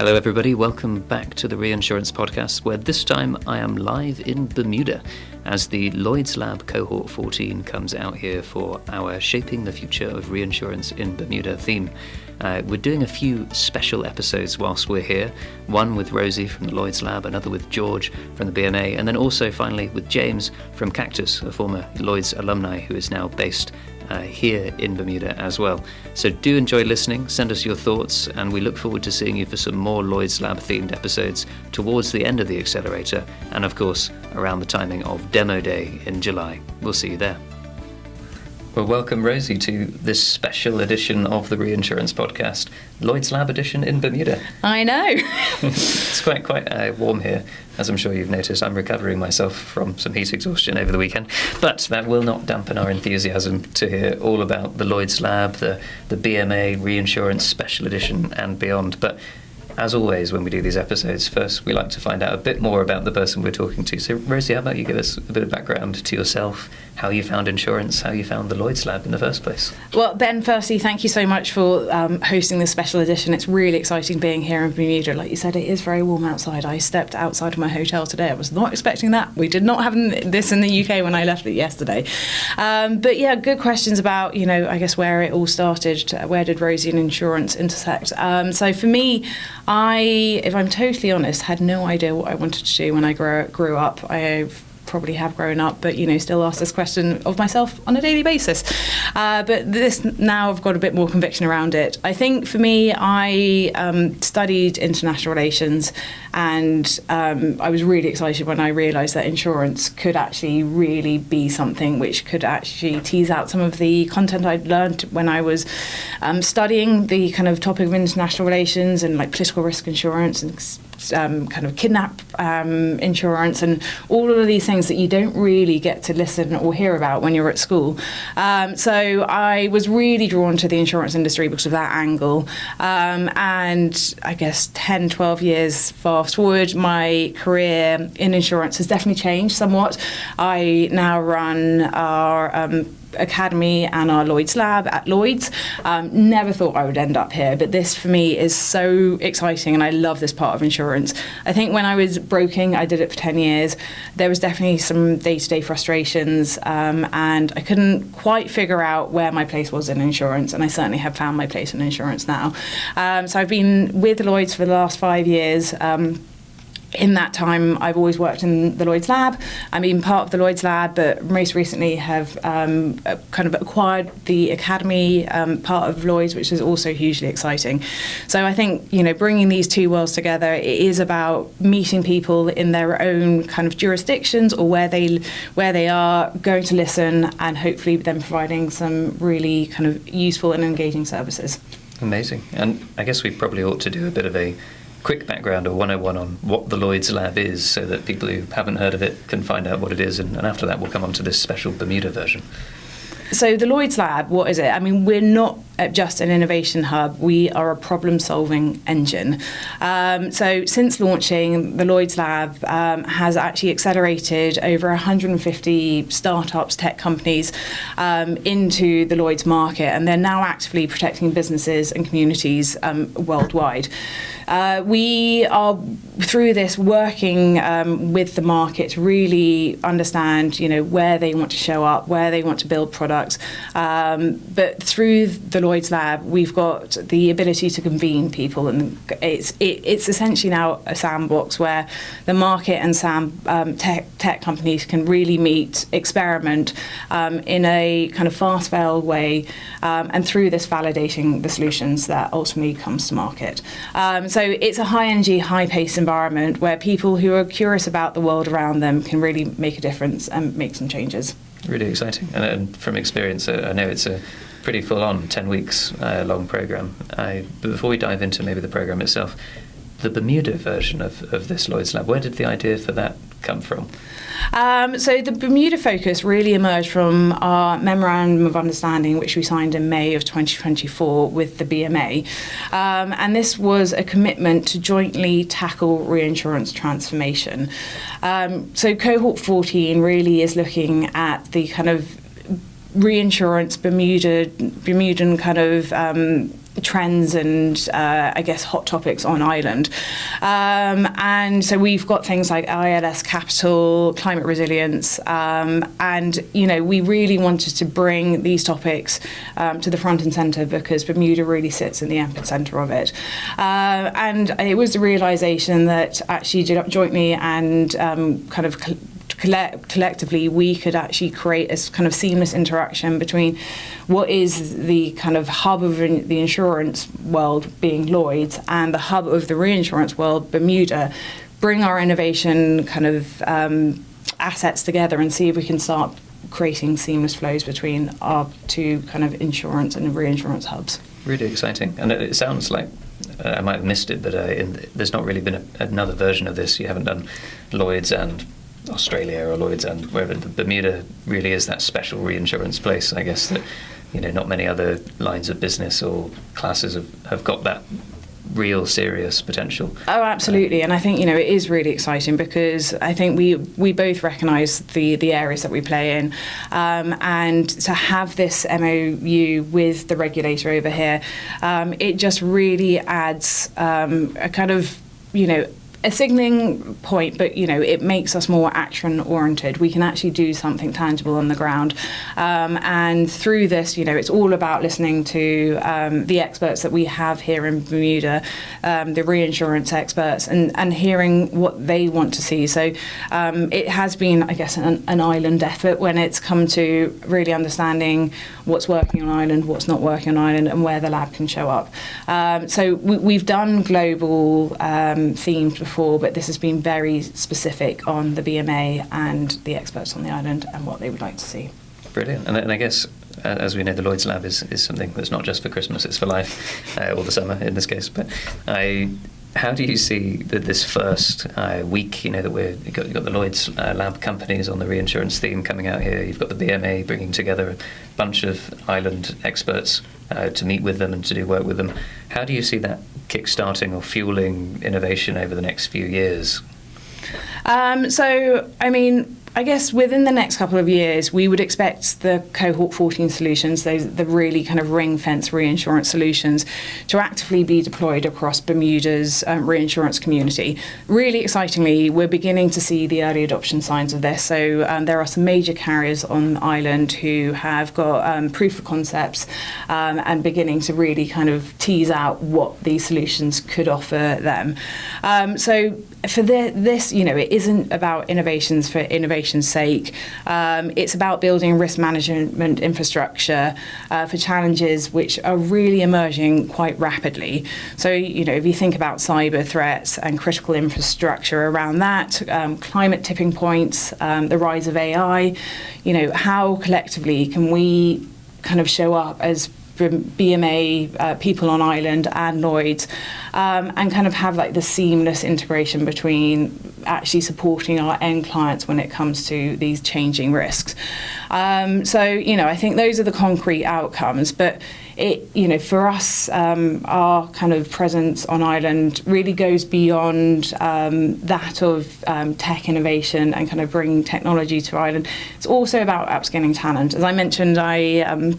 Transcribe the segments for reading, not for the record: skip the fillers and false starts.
Hello everybody, welcome back to the Reinsurance Podcast, where this time I am live in Bermuda as the Lloyd's Lab Cohort 14 comes out here for our Shaping the Future of Reinsurance in Bermuda theme. We're doing a few special episodes whilst we're here, one with Rosie from the Lloyd's Lab, another with George from the BMA, and then also finally with James from Cactus, a former Lloyd's alumni who is now based here in Bermuda as well. So do enjoy listening, send us your thoughts, and we look forward to seeing you for some more Lloyd's Lab themed episodes towards the end of the accelerator, and of course around the timing of Demo Day in July. We'll see you there. Well, welcome Rosie to this special edition of the Reinsurance Podcast, Lloyd's Lab edition in Bermuda. I know. It's quite warm here, as I'm sure you've noticed. I'm recovering myself from some heat exhaustion over the weekend, but that will not dampen our enthusiasm to hear all about the Lloyd's Lab, the BMA Reinsurance Special Edition and beyond. But as always, when we do these episodes, first we like to find out a bit more about the person we're talking to. So, Rosie, how about you give us a bit of background to yourself, how you found insurance, how you found the Lloyd's Lab in the first place? Well, Ben, firstly, thank you so much for hosting this special edition. It's really exciting being here in Bermuda. Like you said, it is very warm outside. I stepped outside of my hotel today. I was not expecting that. We did not have this in the UK when I left it yesterday. But yeah, good questions about, I guess where it all started. Where did Rosie and insurance intersect? So for me, if I'm totally honest, had no idea what I wanted to do when I grew up. I probably have grown up, but still ask this question of myself on a daily basis. But this now I've got a bit more conviction around it. I think for me, I studied international relations, and I was really excited when I realised that insurance could actually really be something which could actually tease out some of the content I'd learned when I was studying the kind of topic of international relations and like political risk insurance and kind of kidnap insurance and all of these things that you don't really get to listen or hear about when you're at school. So I was really drawn to the insurance industry because of that angle. And I guess 10, 12 years fast forward, my career in insurance has definitely changed somewhat. I now run our Academy and our Lloyd's Lab at Lloyd's. Never thought I would end up here, but this for me is so exciting and I love this part of insurance. I think when I was broking, I did it for 10 years, there was definitely some day-to-day frustrations and I couldn't quite figure out where my place was in insurance, and I certainly have found my place in insurance now. So I've been with Lloyd's for the last 5 years. In that time, I've always worked in the Lloyd's Lab. I've been part of the Lloyd's Lab, but most recently have kind of acquired the Academy part of Lloyd's, which is also hugely exciting. So I think, bringing these two worlds together, it is about meeting people in their own kind of jurisdictions or where they are, going to listen, and hopefully then providing some really kind of useful and engaging services. Amazing. And I guess we probably ought to do a bit of a quick background or 101 on what the Lloyd's Lab is, so that people who haven't heard of it can find out what it is, and after that we'll come on to this special Bermuda version. So the Lloyd's Lab, what is it? I mean, we're not just an innovation hub, we are a problem-solving engine. So since launching, the Lloyd's Lab has actually accelerated over 150 startups, tech companies into the Lloyd's market, and they're now actively protecting businesses and communities worldwide. We are, through this, working with the market to really understand, where they want to show up, where they want to build products. But through the Lloyd's Lab, we've got the ability to convene people, and it's essentially now a sandbox where the market and tech companies can really meet, experiment in a kind of fast-failed way, and through this validating the solutions that ultimately comes to market. So it's a high-energy, high-paced environment where people who are curious about the world around them can really make a difference and make some changes. Really exciting. And from experience, I know it's a pretty full-on 10 weeks long program. But before we dive into maybe the program itself, the Bermuda version of this Lloyd's Lab, where did the idea for that come from? So the Bermuda focus really emerged from our Memorandum of Understanding, which we signed in May of 2024 with the BMA. And this was a commitment to jointly tackle reinsurance transformation. So Cohort 14 really is looking at the kind of reinsurance Bermudan kind of trends and I guess hot topics on Ireland. And so we've got things like ILS capital, climate resilience, and we really wanted to bring these topics to the front and centre because Bermuda really sits in the epicenter of it. And it was the realisation that actually jointly and kind of collectively we could actually create a kind of seamless interaction between what is the kind of hub of the insurance world being Lloyd's and the hub of the reinsurance world, Bermuda, bring our innovation kind of assets together and see if we can start creating seamless flows between our two kind of insurance and reinsurance hubs. Really exciting. And it sounds like, I might have missed it, but there's not really been another version of this. You haven't done Lloyd's and Australia or Lloyd's and wherever. Bermuda really is that special reinsurance place, I guess, that not many other lines of business or classes have got that real serious potential. Oh, absolutely. And I think, it is really exciting because I think we both recognise the areas that we play in. And to have this MOU with the regulator over here, it just really adds a kind of, a signalling point, but it makes us more action-oriented. We can actually do something tangible on the ground, and through this, it's all about listening to the experts that we have here in Bermuda, the reinsurance experts, and hearing what they want to see. So it has been, I guess, an island effort when it's come to really understanding what's working on Ireland, what's not working on Ireland, and where the lab can show up. So we've done global themes before, but this has been very specific on the BMA and the experts on the island and what they would like to see. Brilliant. And I guess, as we know, the Lloyd's Lab is something that's not just for Christmas, it's for life, or the summer in this case. But how do you see this first week, that you've got the Lloyd's Lab companies on the reinsurance theme coming out here, you've got the BMA bringing together a bunch of island experts to meet with them and to do work with them. How do you see that kickstarting or fueling innovation over the next few years? I guess within the next couple of years, we would expect the Cohort 14 solutions, the really kind of ring-fence reinsurance solutions, to actively be deployed across Bermuda's reinsurance community. Really excitingly, we're beginning to see the early adoption signs of this. So there are some major carriers on the island who have got proof of concepts and beginning to really kind of tease out what these solutions could offer them. So for this, it isn't about innovations for innovation's sake. It's about building risk management infrastructure for challenges which are really emerging quite rapidly. So, if you think about cyber threats and critical infrastructure around that, climate tipping points, the rise of AI, how collectively can we kind of show up as BMA, people on Ireland and Lloyd's, and kind of have like the seamless integration between actually supporting our end clients when it comes to these changing risks. I think those are the concrete outcomes, but for us, our kind of presence on Ireland really goes beyond that of tech innovation and kind of bringing technology to Ireland. It's also about upskilling talent. As I mentioned, I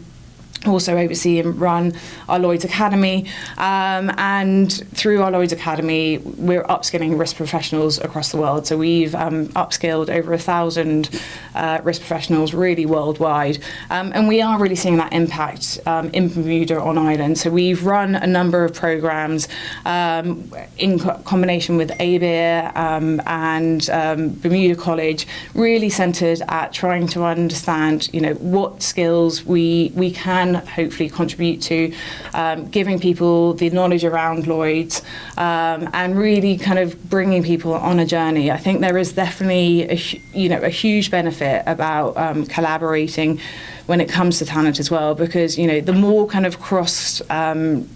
also oversee and run our Lloyd's Academy, and through our Lloyd's Academy we're upskilling risk professionals across the world. So we've upskilled over 1,000 risk professionals really worldwide, and we are really seeing that impact in Bermuda on Ireland. So we've run a number of programs in combination with ABIR and Bermuda College, really centred at trying to understand what skills we can hopefully contribute to giving people the knowledge around Lloyd's, and really kind of bringing people on a journey. I think there is definitely a huge benefit about collaborating when it comes to talent as well, because the more kind of cross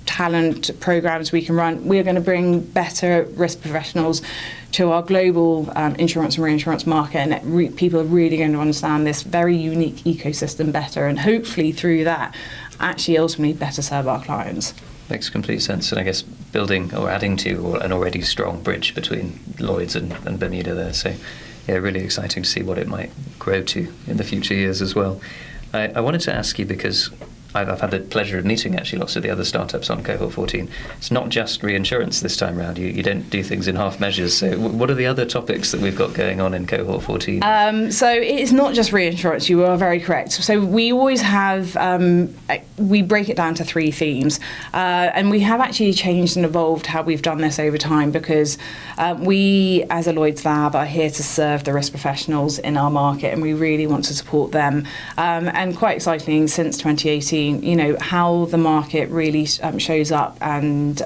talent programs we can run, we're going to bring better risk professionals to our global insurance and reinsurance market, and people are really going to understand this very unique ecosystem better, and hopefully through that actually ultimately better serve our clients. Makes complete sense, and I guess building or adding to an already strong bridge between Lloyd's and Bermuda there. So yeah, really exciting to see what it might grow to in the future years as well. I wanted to ask you, because I've had the pleasure of meeting actually lots of the other startups on Cohort 14. It's not just reinsurance this time round. You don't do things in half measures. So what are the other topics that we've got going on in Cohort 14? So it's not just reinsurance. You are very correct. So we always have, we break it down to 3 themes. And we have actually changed and evolved how we've done this over time, because we, as a Lloyd's Lab, are here to serve the risk professionals in our market, and we really want to support them. And quite exciting, since 2018, how the market really shows up and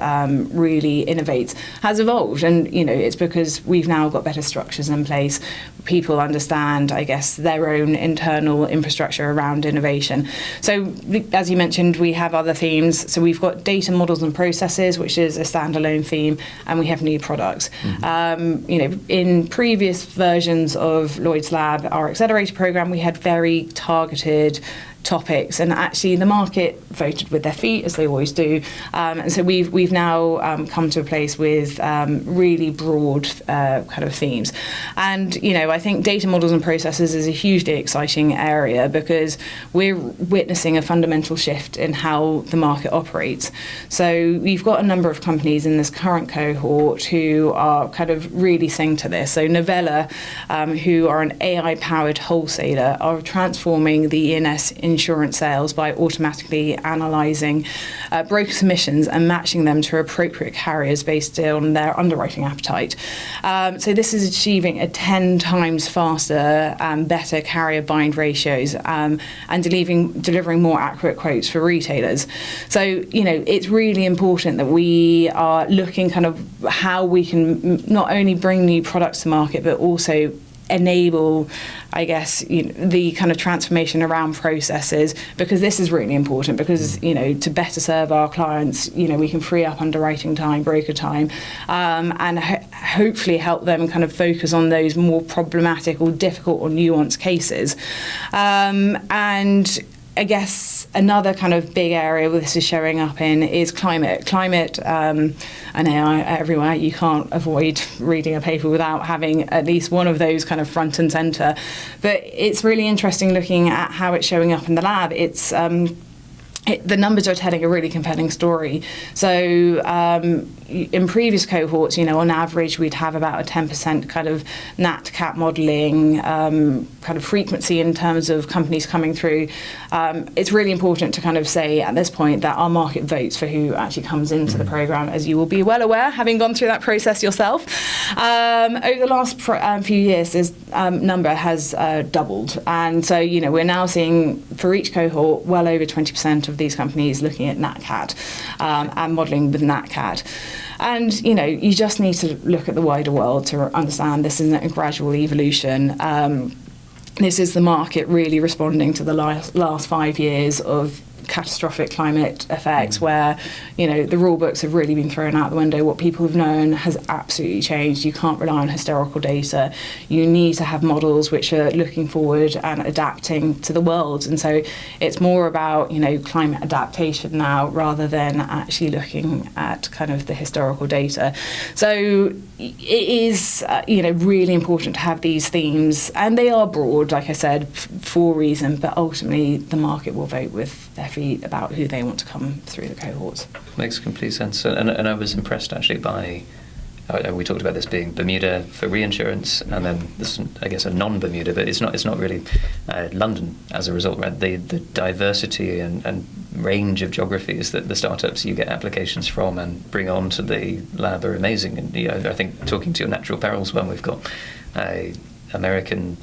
really innovates has evolved. And, it's because we've now got better structures in place. People understand, I guess, their own internal infrastructure around innovation. So, as you mentioned, we have other themes. So we've got data models and processes, which is a standalone theme, and we have new products. In previous versions of Lloyd's Lab, our accelerator program, we had very targeted topics, and actually the market voted with their feet, as they always do, and so we've now come to a place with really broad kind of themes. And I think data models and processes is a hugely exciting area, because we're witnessing a fundamental shift in how the market operates. So we've got a number of companies in this current cohort who are kind of really saying to this. So Novella, who are an AI-powered wholesaler, are transforming the E&S insurance sales by automatically analysing broker submissions and matching them to appropriate carriers based on their underwriting appetite. So this is achieving a 10 times faster and better carrier bind ratios, and delivering more accurate quotes for retailers. So, it's really important that we are looking kind of how we can not only bring new products to market, but also enable, I guess, the kind of transformation around processes, because this is really important, because, to better serve our clients, we can free up underwriting time, broker time, and hopefully help them kind of focus on those more problematic or difficult or nuanced cases. And I guess another kind of big area where this is showing up in is climate and AI everywhere. You can't avoid reading a paper without having at least one of those kind of front and centre. But it's really interesting looking at how it's showing up in the lab. It's the numbers are telling a really compelling story. So in previous cohorts, on average, we'd have about a 10% kind of nat cat modelling kind of frequency in terms of companies coming through. It's really important to kind of say at this point that our market votes for who actually comes into the programme, as you will be well aware, having gone through that process yourself. Over the last few years, this number has doubled. And so, we're now seeing for each cohort well over 20% of these companies looking at NatCat and modelling with NatCat. And, you just need to look at the wider world to understand this isn't a gradual evolution. This is the market really responding to the last 5 years of catastrophic climate effects, where the rule books have really been thrown out the window. What people have known has absolutely changed. You can't rely on historical data. You need to have models which are looking forward and adapting to the world. And so it's more about climate adaptation now, rather than actually looking at kind of the historical data. So it is really important to have these themes, and they are broad, like I said, for a reason, but ultimately the market will vote with their feet about who they want to come through the cohorts. Makes complete sense. And I was impressed actually by, we talked about this being Bermuda for reinsurance, and then this, I guess, a non-Bermuda, but it's not really London as a result, right? The diversity and range of geographies that the startups you get applications from and bring onto the lab are amazing. And I think talking to your natural perils one, we've got American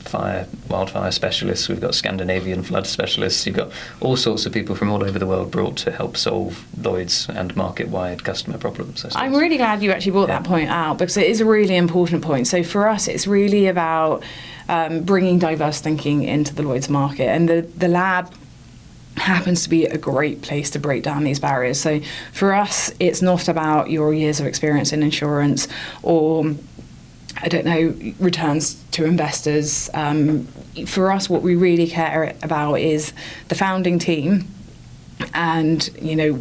wildfire specialists, we've got Scandinavian flood specialists, you've got all sorts of people from all over the world brought to help solve Lloyd's and market-wide customer problems. I'm really glad you actually brought that point out, because it is a really important point. So for us, it's really about bringing diverse thinking into the Lloyd's market, and the lab happens to be a great place to break down these barriers. So for us, it's not about your years of experience in insurance or returns to investors. For us, what we really care about is the founding team and,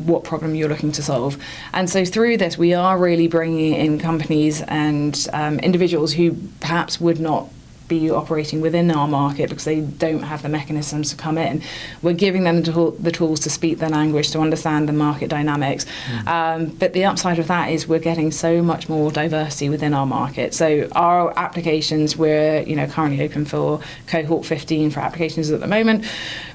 what problem you're looking to solve. And so through this, we are really bringing in companies and individuals who perhaps would not be operating within our market because they don't have the mechanisms to come in. We're giving them the tools to speak their language, to understand the market dynamics. But the upside of that is we're getting so much more diversity within our market. So our applications, we're currently open for Cohort 15 for applications at the moment.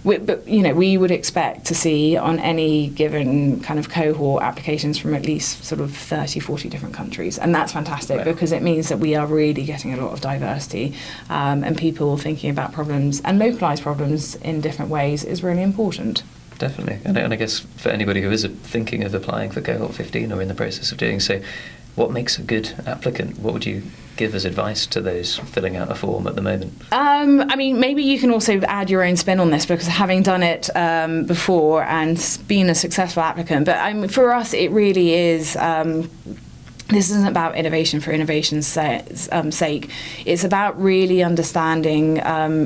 But we would expect to see on any given kind of cohort applications from at least sort of 30, 40 different countries. And that's fantastic because it means that we are really getting a lot of diversity. And people thinking about problems and localised problems in different ways is really important. Definitely. And I guess for anybody who is thinking of applying for Cohort 15 or in the process of doing so, what makes a good applicant? What would you give as advice to those filling out a form at the moment? Maybe you can also add your own spin on this because having done it before and been a successful applicant, but for us it really is... this isn't about innovation for innovation's sake. It's about really understanding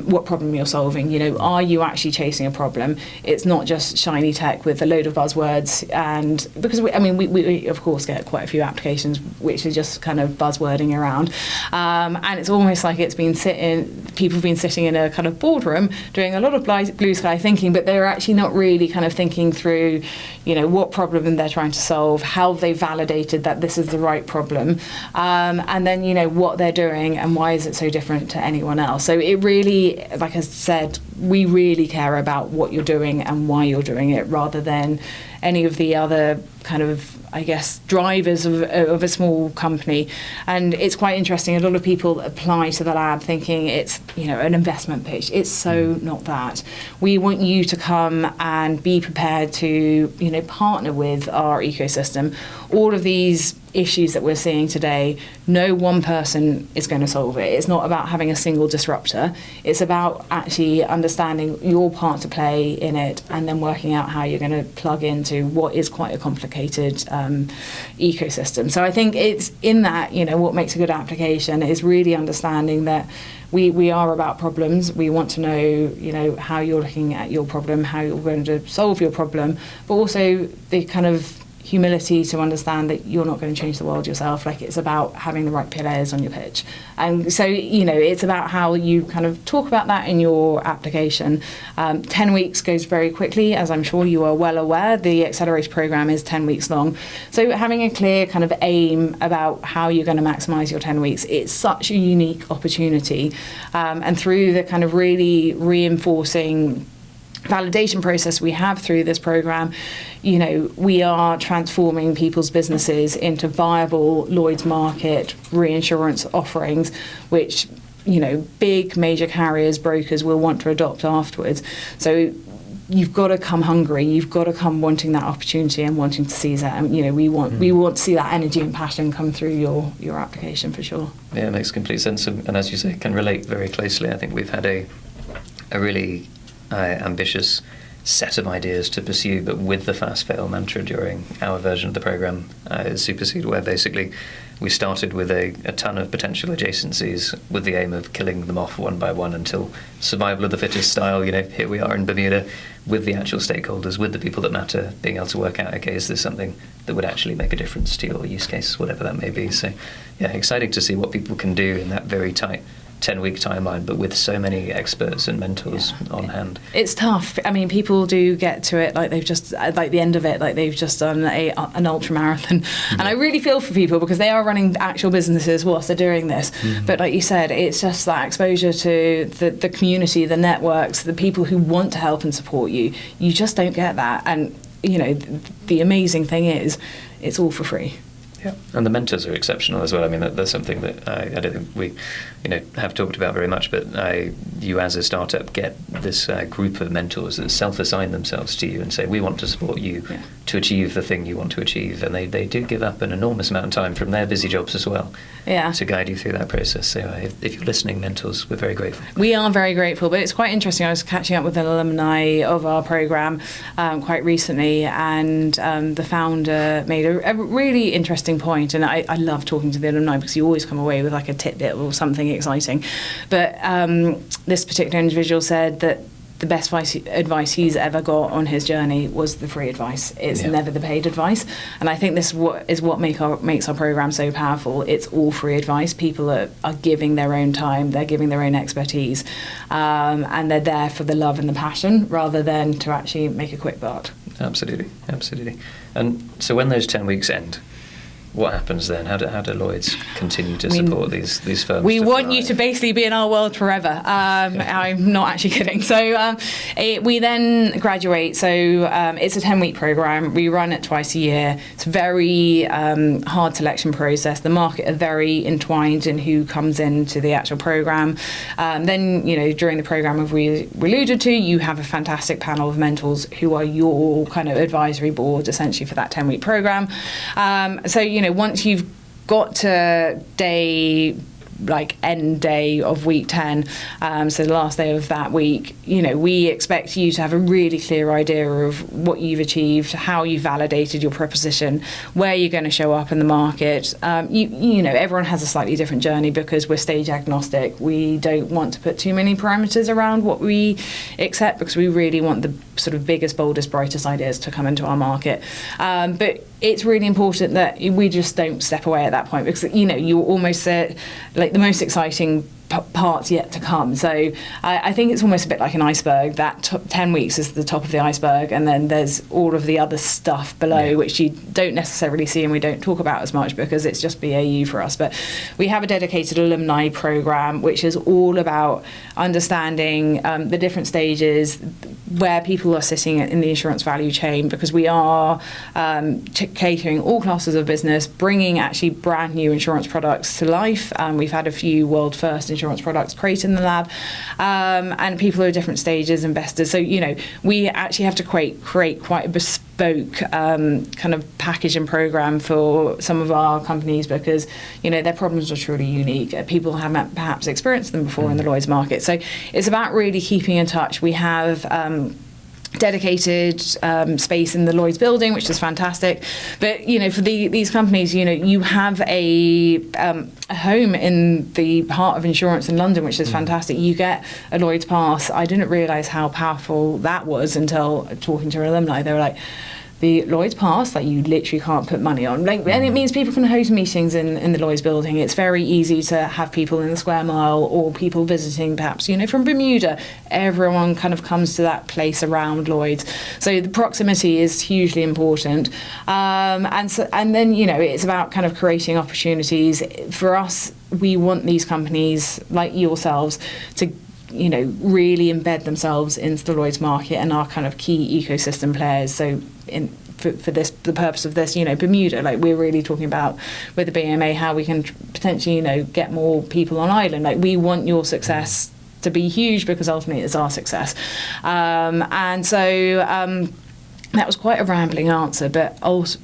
what problem you're solving. Are you actually chasing a problem? It's not just shiny tech with a load of buzzwords. And because we of course get quite a few applications which are just kind of buzzwording around, and it's almost like people have been sitting in a kind of boardroom doing a lot of blue sky thinking, but they're actually not really kind of thinking through, what problem they're trying to solve, how they validated that this is the right problem, and then what they're doing and why is it so different to anyone else. So it really, like I said, we really care about what you're doing and why you're doing it rather than any of the other kind of, I guess, drivers of a small company. And it's quite interesting. A lot of people apply to the lab thinking it's, an investment pitch. It's so not that. We want you to come and be prepared to, partner with our ecosystem. All of these issues that we're seeing today, no one person is going to solve it. It's not about having a single disruptor. It's about actually understanding your part to play in it and then working out how you're going to plug into what is quite a complicated ecosystem. So I think it's in that, what makes a good application is really understanding that we are about problems. We want to know, how you're looking at your problem, how you're going to solve your problem, but also the kind of humility to understand that you're not going to change the world yourself. Like, it's about having the right players on your pitch. And so, it's about how you kind of talk about that in your application. 10 weeks goes very quickly, as I'm sure you are well aware. The accelerator program is 10 weeks long. So having a clear kind of aim about how you're going to maximize your 10 weeks, it's such a unique opportunity. And through the kind of really reinforcing validation process we have through this program, we are transforming people's businesses into viable Lloyd's market reinsurance offerings, which, big major carriers, brokers will want to adopt afterwards. So you've got to come hungry. You've got to come wanting that opportunity and wanting to seize it. And we want to see that energy and passion come through your application for sure. Yeah, it makes complete sense, and as you say, can relate very closely. I think we've had a really ambitious set of ideas to pursue, but with the fast fail mantra during our version of the program, Supercede, where basically we started with a ton of potential adjacencies with the aim of killing them off one by one until survival of the fittest style. Here we are in Bermuda with the actual stakeholders, with the people that matter, being able to work out, okay, is this something that would actually make a difference to your use case, whatever that may be. So yeah, exciting to see what people can do in that very tight 10-week timeline, but with so many experts and mentors on hand. It's tough. I mean, people do get to it like they've just, like the end of it, like they've just done an ultra marathon. And I really feel for people because they are running actual businesses whilst they're doing this. But like you said, it's just that exposure to the community, the networks, the people who want to help and support you. You just don't get that. And, the amazing thing is it's all for free. Yeah, and the mentors are exceptional as well. I mean, that's something that I don't think we, have talked about very much. But you, as a startup, get this group of mentors that self-assign themselves to you and say, "We want to support you to achieve the thing you want to achieve." And they do give up an enormous amount of time from their busy jobs as well, to guide you through that process. So if you're listening, mentors, we're very grateful. We are very grateful. But it's quite interesting. I was catching up with an alumni of our program quite recently, and the founder made a really interesting point, and I love talking to the alumni because you always come away with like a tidbit or something exciting. But this particular individual said that the best advice he's ever got on his journey was the free advice. It's never the paid advice. And I think this is what makes our program so powerful. It's all free advice. People are giving their own time, they're giving their own expertise, and they're there for the love and the passion rather than to actually make a quick buck. Absolutely. And so when those 10 weeks end, what happens then? How do Lloyds continue to support these firms? We want you to basically be in our world forever. I'm not actually kidding. So we then graduate. So it's a 10-week program. We run it twice a year. It's a very hard selection process. The market are very entwined in who comes into the actual program. Then, during the program, as we alluded to, you have a fantastic panel end who are your kind of advisory board essentially for that 10-week program. Once you've got to end day of week 10, so the last day of that week, we expect you to have a really clear idea of what you've achieved, how you validated your proposition, where you're going to show up in the market. Everyone has a slightly different journey because we're stage agnostic. We don't want to put too many parameters around what we accept because we really want the sort of biggest, boldest, brightest ideas to come into our market. But it's really important that we just don't step away at that point because, you almost like the most exciting parts yet to come. So I think it's almost a bit like an iceberg. That 10 weeks is the top of the iceberg, and then there's all of the other stuff below which you don't necessarily see and we don't talk about as much because it's just BAU for us. But we have a dedicated alumni program which is all about understanding the different stages where people are sitting in the insurance value chain, because we are catering all classes of business, bringing actually brand new insurance products to life. We've had a few world first insurance products created in the lab, and people are at different stages, investors. So, we actually have to create quite a bespoke kind of package and program for some of our companies because, their problems are truly unique. People haven't perhaps experienced them before in the Lloyd's market. So it's about really keeping in touch. We have dedicated space in the Lloyd's building, which is fantastic. But for these companies, you have a home in the heart of insurance in London, which is fantastic. You get a Lloyd's pass. I didn't realise how powerful that was until talking to an alumni. They were like, the Lloyd's pass, you literally can't put money on. And it means people can host meetings in the Lloyd's building. It's very easy to have people in the square mile or people visiting perhaps, from Bermuda. Everyone kind of comes to that place around Lloyd's. So the proximity is hugely important. And then, it's about kind of creating opportunities. For us, we want these companies like yourselves to really embed themselves into the Lloyd's market and our kind of key ecosystem players. So for the purpose of this, Bermuda, we're really talking about with the BMA how we can potentially, get more people on island. We want your success to be huge because ultimately it's our success. And so that was quite a rambling answer, but also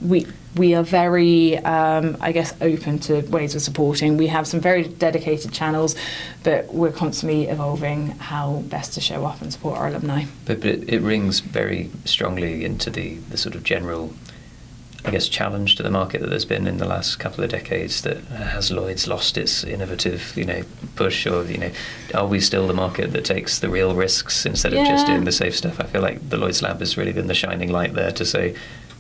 we are very, open to ways of supporting. We have some very dedicated channels, but we're constantly evolving how best to show up and support our alumni. But it rings very strongly into the sort of general, challenge to the market that there's been in the last couple of decades. That has Lloyd's lost its innovative, push, or are we still the market that takes the real risks instead of just doing the safe stuff? I feel like the Lloyd's Lab has really been the shining light there to say,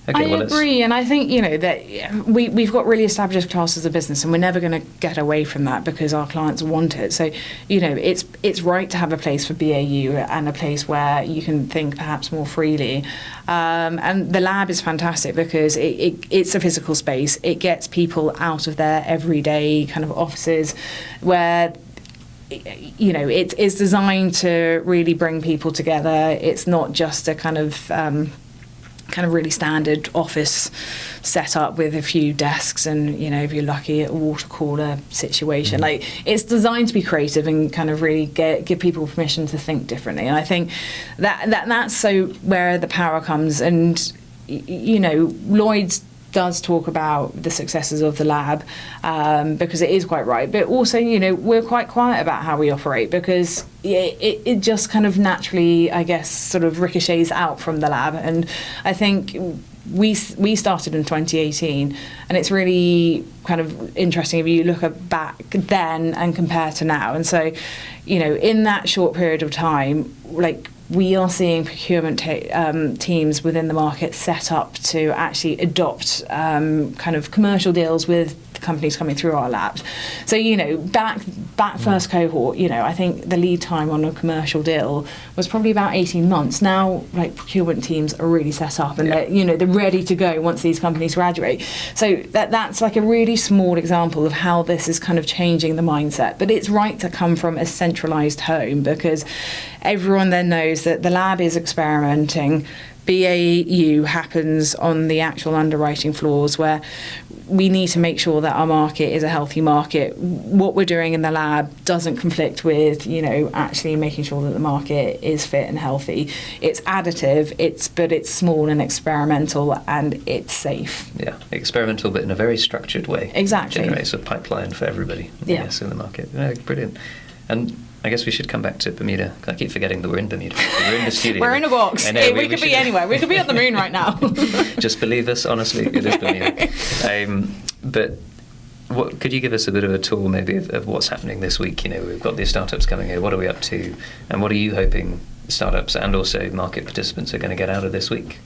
I agree, and I think that we've got really established classes of business, and we're never going to get away from that because our clients want it. So, it's right to have a place for BAU and a place where you can think perhaps more freely. And the lab is fantastic because it's a physical space. It gets people out of their everyday kind of offices where it is designed to really bring people together. It's not just a kind of really standard office setup with a few desks and, if you're lucky, a water cooler situation. It's designed to be creative and kind of really give people permission to think differently. And I think that's so where the power comes. And, Lloyd's does talk about the successes of the lab because it is quite right, but also we're quite quiet about how we operate because it just kind of naturally sort of ricochets out from the lab. And I think we started in 2018, and it's really kind of interesting if you look back then and compare to now. And so in that short period of time, we are seeing procurement teams within the market set up to actually adopt kind of commercial deals with companies coming through our labs. So, back first cohort, I think the lead time on a commercial deal was probably about 18 months. Now, like, procurement teams are really set up and they're ready to go once these companies graduate. So that's like a really small example of how this is kind of changing the mindset. But it's right to come from a centralised home, because everyone then knows that the lab is experimenting. BAU happens on the actual underwriting floors, where we need to make sure that our market is a healthy market. What we're doing in the lab doesn't conflict with, actually making sure that the market is fit and healthy. It's additive, but it's small and experimental, and it's safe. Yeah, experimental, but in a very structured way. Exactly. Generates a pipeline for everybody, in the market. Yeah, brilliant. And I guess we should come back to Bermuda. I keep forgetting that we're in Bermuda. We're in the studio. We're in a box. We could be anywhere. We could be on the moon right now. Just believe us, honestly, it is Bermuda. But what could you give us a bit of a tour maybe of what's happening this week? We've got these startups coming here. What are we up to? And what are you hoping startups and also market participants are going to get out of this week?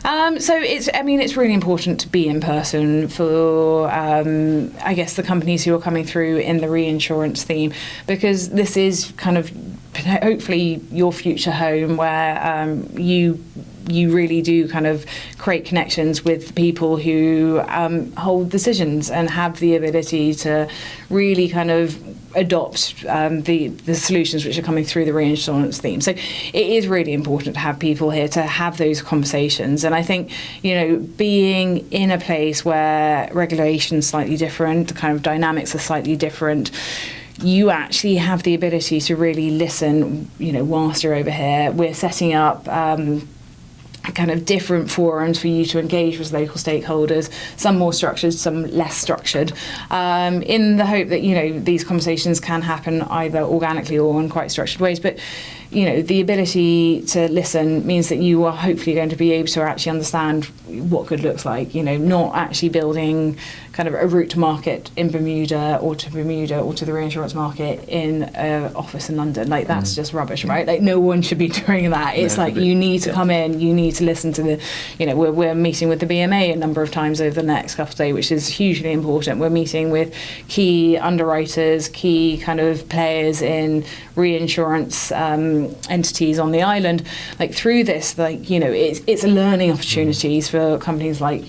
So it's really important to be in person for, I guess, the companies who are coming through in the reinsurance theme, because this is kind of hopefully your future home, where you really do kind of create connections with people who hold decisions and have the ability to really kind of adopt the solutions which are coming through the reinsurance theme. So it is really important to have people here to have those conversations. And I think, being in a place where regulation's slightly different, the kind of dynamics are slightly different, you actually have the ability to really listen, whilst you're over here. We're setting up kind of different forums for you to engage with local stakeholders, some more structured, some less structured, in the hope that, these conversations can happen either organically or in quite structured ways. But, the ability to listen means that you are hopefully going to be able to actually understand what good looks like, not actually building kind of a route to market in Bermuda or to the reinsurance market in an office in London. Like, that's just rubbish, right? Like, no one should be doing that. It's you need to come in, you need to listen to the, we're meeting with the BMA a number of times over the next couple of days, which is hugely important. We're meeting with key underwriters, key kind of players in reinsurance entities on the island. Like, through this, it's a learning opportunities for companies like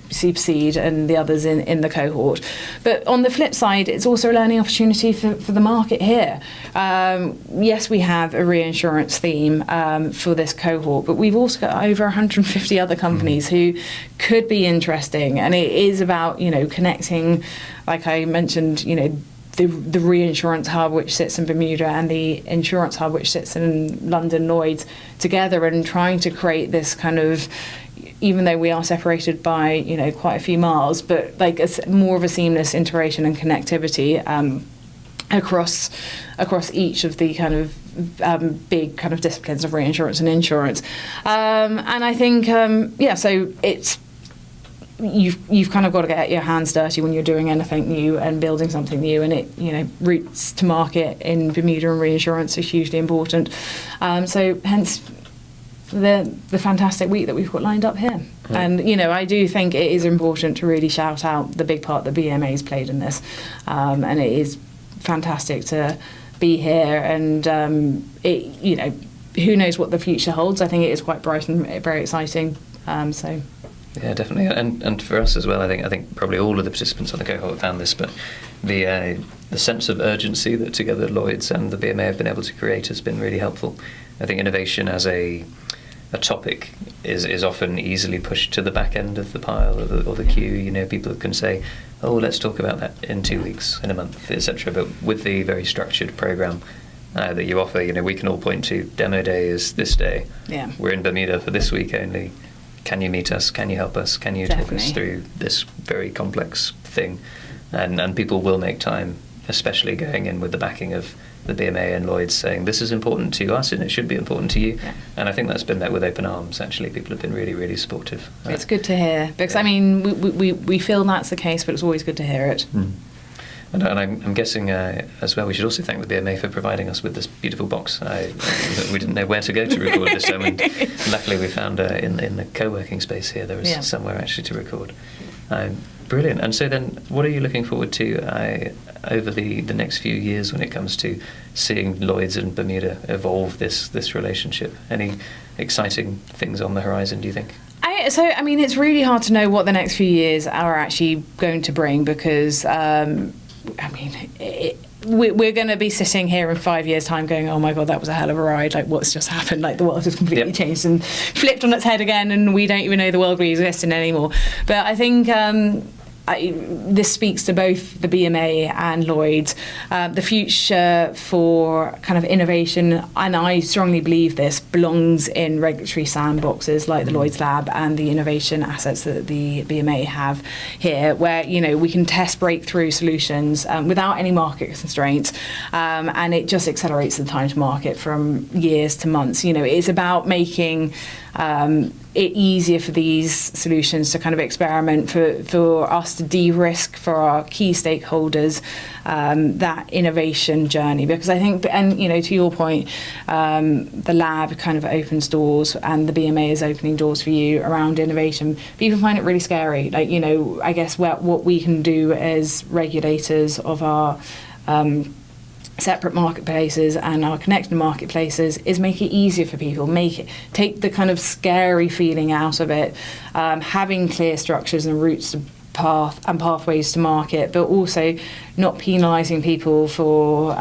Supercede and the others in the cohort. But on the flip side, it's also a learning opportunity for the market here. Yes, we have a reinsurance theme for this cohort, but we've also got over 150 other companies who could be interesting. And it is about, connecting, like I mentioned, the reinsurance hub which sits in Bermuda and the insurance hub which sits in London Lloyd's together, and trying to create this kind of, even though we are separated by quite a few miles, but like more of a seamless integration and connectivity across each of the kind of big kind of disciplines of reinsurance and insurance. And I think so it's you've kind of got to get your hands dirty when you're doing anything new and building something new, and it routes to market in Bermuda and reinsurance is hugely important. So hence the fantastic week that we've got lined up here. Yeah. And I do think it is important to really shout out the big part that BMA's played in this, and it is fantastic to be here. And who knows what the future holds. I think it is quite bright and very exciting. Yeah, definitely, and for us as well. I think probably all of the participants on the cohort found this, but the sense of urgency that together Lloyd's and the BMA have been able to create has been really helpful. I think innovation as a topic is often easily pushed to the back end of the pile or the queue. People can say, "Oh, let's talk about that in 2 weeks, in a month, etc." But with the very structured program that you offer, we can all point to demo day is this day. Yeah, we're in Bermuda for this week only. Can you meet us? Can you help us? Can you talk us through this very complex thing? And people will make time, especially going in with the backing of the BMA and Lloyd's, saying this is important to us and it should be important to you. Yeah. And I think that's been met with open arms. Actually, people have been really, really supportive. It's good to hear, because we feel that's the case, but it's always good to hear it. And I'm guessing as well, we should also thank the BMA for providing us with this beautiful box. We didn't know where to go to record this time, and luckily we found in the co-working space here there was somewhere actually to record. Brilliant. And so then, what are you looking forward to over the next few years when it comes to seeing Lloyd's and Bermuda evolve this relationship? Any exciting things on the horizon, do you think? I mean, it's really hard to know what the next few years are actually going to bring because, we're going to be sitting here in 5 years' time going, oh my God, that was a hell of a ride. Like, what's just happened? Like, the world has completely changed and flipped on its head again, and we don't even know the world we exist in anymore. But I think this speaks to both the BMA and Lloyd. The future for kind of innovation, and I strongly believe this, belongs in regulatory sandboxes like the Lloyd's Lab and the innovation assets that the BMA have here, where, you know, we can test breakthrough solutions without any market constraints, and it just accelerates the time to market from years to months. You know, it's about making it easier for these solutions to kind of experiment, for us to de-risk for our key stakeholders that innovation journey. Because I think, and you know, to your point, the lab kind of opens doors, and the BMA is opening doors for you around innovation. People find it really scary. Like, you know, I guess what we can do as regulators of our separate marketplaces and our connected marketplaces is make it easier for people, take the kind of scary feeling out of it, having clear structures and routes to pathways to market, but also not penalising people for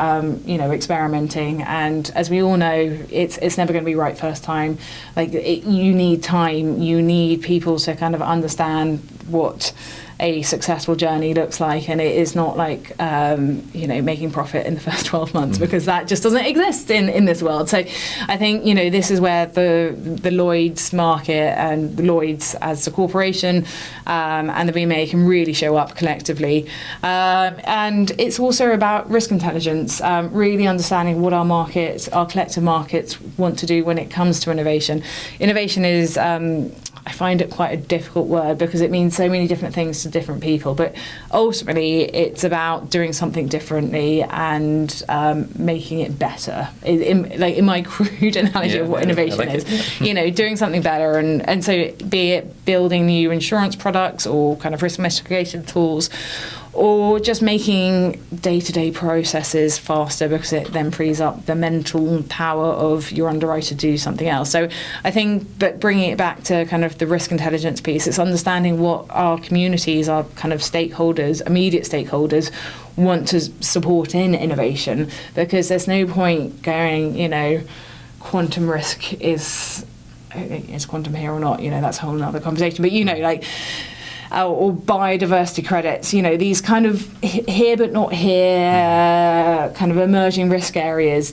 experimenting. And as we all know, it's never going to be right first time. Like, you need time, you need people to kind of understand what a successful journey looks like, and it is not like making profit in the first 12 months, because that just doesn't exist in this world. So I think, you know, this is where the Lloyd's market and the Lloyd's as a corporation and the BMA can really show up collectively, and it's also about risk intelligence, really understanding what our collective markets want to do when it comes to innovation. Innovation is I find it quite a difficult word because it means so many different things to different people, but ultimately it's about doing something differently and making it better. In my crude analogy of what innovation is, you know, doing something better, and so be it building new insurance products or kind of risk mitigation tools, or just making day-to-day processes faster, because it then frees up the mental power of your underwriter to do something else. So I think, but bringing it back to kind of the risk intelligence piece, it's understanding what our communities, our kind of stakeholders, immediate stakeholders, want to support in innovation, because there's no point going, you know, quantum risk is quantum here or not, you know, that's a whole other conversation, but, you know, like, or biodiversity credits, you know, these kind of here but not here kind of emerging risk areas.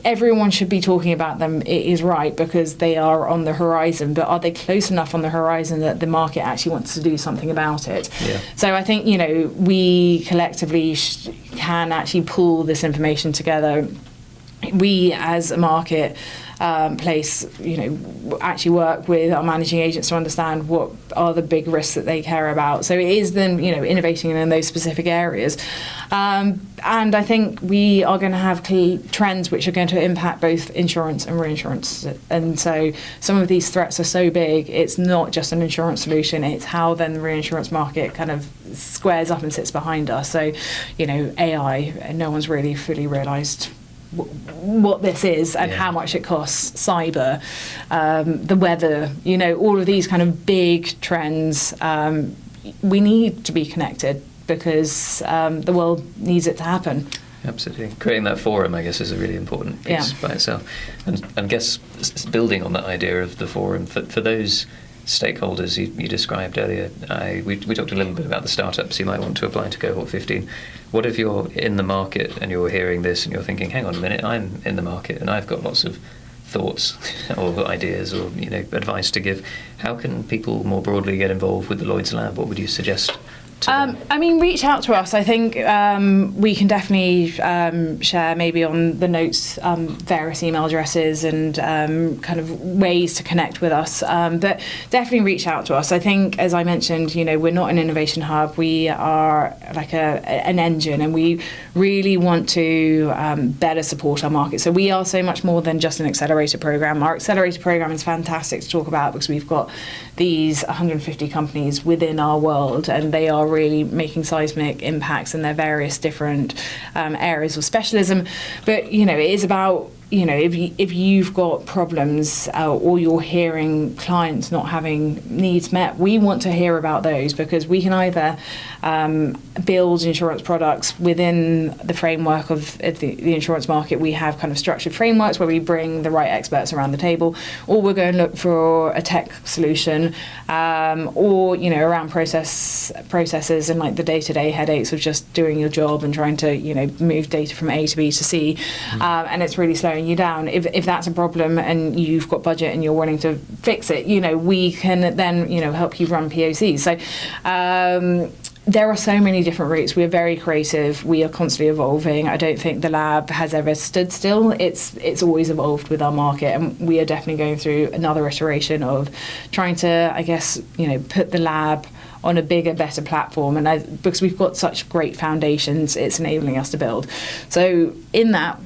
Everyone should be talking about them, it is right, because they are on the horizon, but are they close enough on the horizon that the market actually wants to do something about it? Yeah. So I think, you know, we collectively can actually pull this information together. We as a market place, you know, actually work with our managing agents to understand what are the big risks that they care about. So it is then, you know, innovating in those specific areas. And I think we are going to have key trends which are going to impact both insurance and reinsurance. And so some of these threats are so big, it's not just an insurance solution, it's how then the reinsurance market kind of squares up and sits behind us. So, you know, AI, no one's really fully realised what this is and how much it costs, cyber, the weather, you know, all of these kind of big trends. We need to be connected because the world needs it to happen. Absolutely. Creating that forum, I guess, is a really important piece by itself. And I guess building on that idea of the forum, for those stakeholders you described earlier, we talked a little bit about the startups you might want to apply to Cohort 15. What if you're in the market and you're hearing this and you're thinking, hang on a minute, I'm in the market and I've got lots of thoughts or ideas or, you know, advice to give. How can people more broadly get involved with the Lloyd's Lab? What would you suggest Reach out to us. I think we can definitely share maybe on the notes various email addresses and kind of ways to connect with us. But definitely reach out to us. I think, as I mentioned, we're not an innovation hub. We are like an engine, and we really want to better support our market. So we are so much more than just an accelerator program. Our accelerator program is fantastic to talk about because we've got these 150 companies within our world, and they are really making seismic impacts in their various different areas of specialism. But it is about if you've got problems or you're hearing clients not having needs met, we want to hear about those, because we can either build insurance products within the framework of the insurance market. We have kind of structured frameworks where we bring the right experts around the table, or we're going to look for a tech solution, or around processes and like the day-to-day headaches of just doing your job and trying to move data from A to B to C, and it's really slowing you down. If that's a problem and you've got budget and you're wanting to fix it, we can then help you run POCs. So there are so many different routes. We are very creative. We are constantly evolving. I don't think the lab has ever stood still. It's always evolved with our market, and we are definitely going through another iteration of trying to, I guess, put the lab on a bigger, better platform. And because we've got such great foundations, it's enabling us to build. So in that,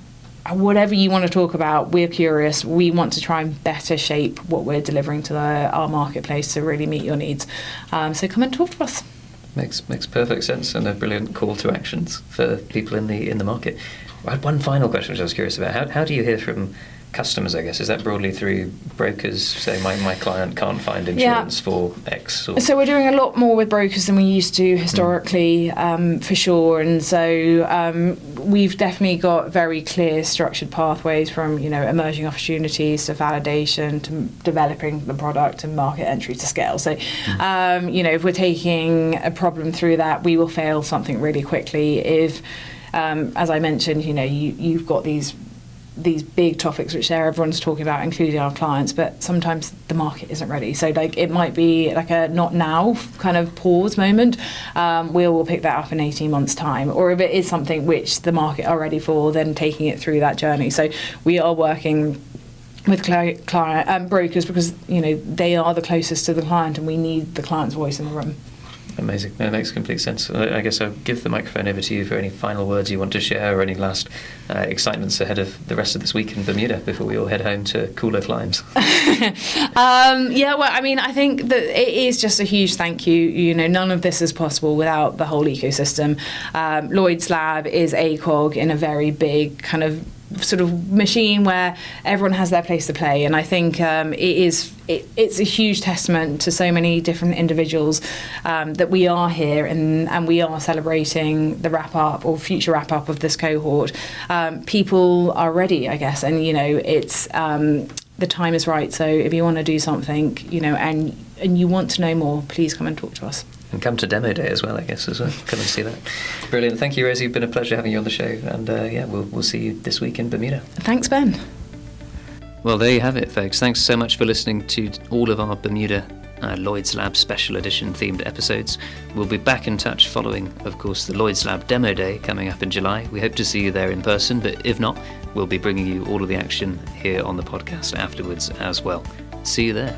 whatever you want to talk about, we're curious. We want to try and better shape what we're delivering to our marketplace to really meet your needs. So come and talk to us. Makes perfect sense, and a brilliant call to actions for people in the market. I had one final question which I was curious about. How do you hear from customers, I guess? Is that broadly through brokers saying my client can't find insurance for X? Or? So we're doing a lot more with brokers than we used to historically, for sure. And so we've definitely got very clear structured pathways from, emerging opportunities to validation to developing the product and market entry to scale. So, if we're taking a problem through that, we will fail something really quickly. If, as I mentioned, you've got these big topics which everyone's talking about, including our clients, but sometimes the market isn't ready. So it might be like a not now kind of pause moment. We'll pick that up in 18 months' time. Or if it is something which the market are ready for, then taking it through that journey. So we are working with client brokers because they are the closest to the client, and we need the client's voice in the room. Amazing. That makes complete sense. I guess I'll give the microphone over to you for any final words you want to share, or any last excitements ahead of the rest of this week in Bermuda before we all head home to cooler climes. I think that it is just a huge thank you. None of this is possible without the whole ecosystem. Lloyd's Lab is a cog in a very big kind of sort of machine where everyone has their place to play, and I think it's a huge testament to so many different individuals that we are here and we are celebrating the wrap up or future wrap up of this cohort. People are ready, I guess, and it's the time is right. So if you want to do something, and you want to know more, please come and talk to us. And come to Demo Day as well, I guess, as well. Come and see that. Brilliant. Thank you, Rosie. It's been a pleasure having you on the show. And we'll see you this week in Bermuda. Thanks, Ben. Well, there you have it, folks. Thanks so much for listening to all of our Bermuda Lloyd's Lab Special Edition themed episodes. We'll be back in touch following, of course, the Lloyd's Lab Demo Day coming up in July. We hope to see you there in person, but if not, we'll be bringing you all of the action here on the podcast afterwards as well. See you there.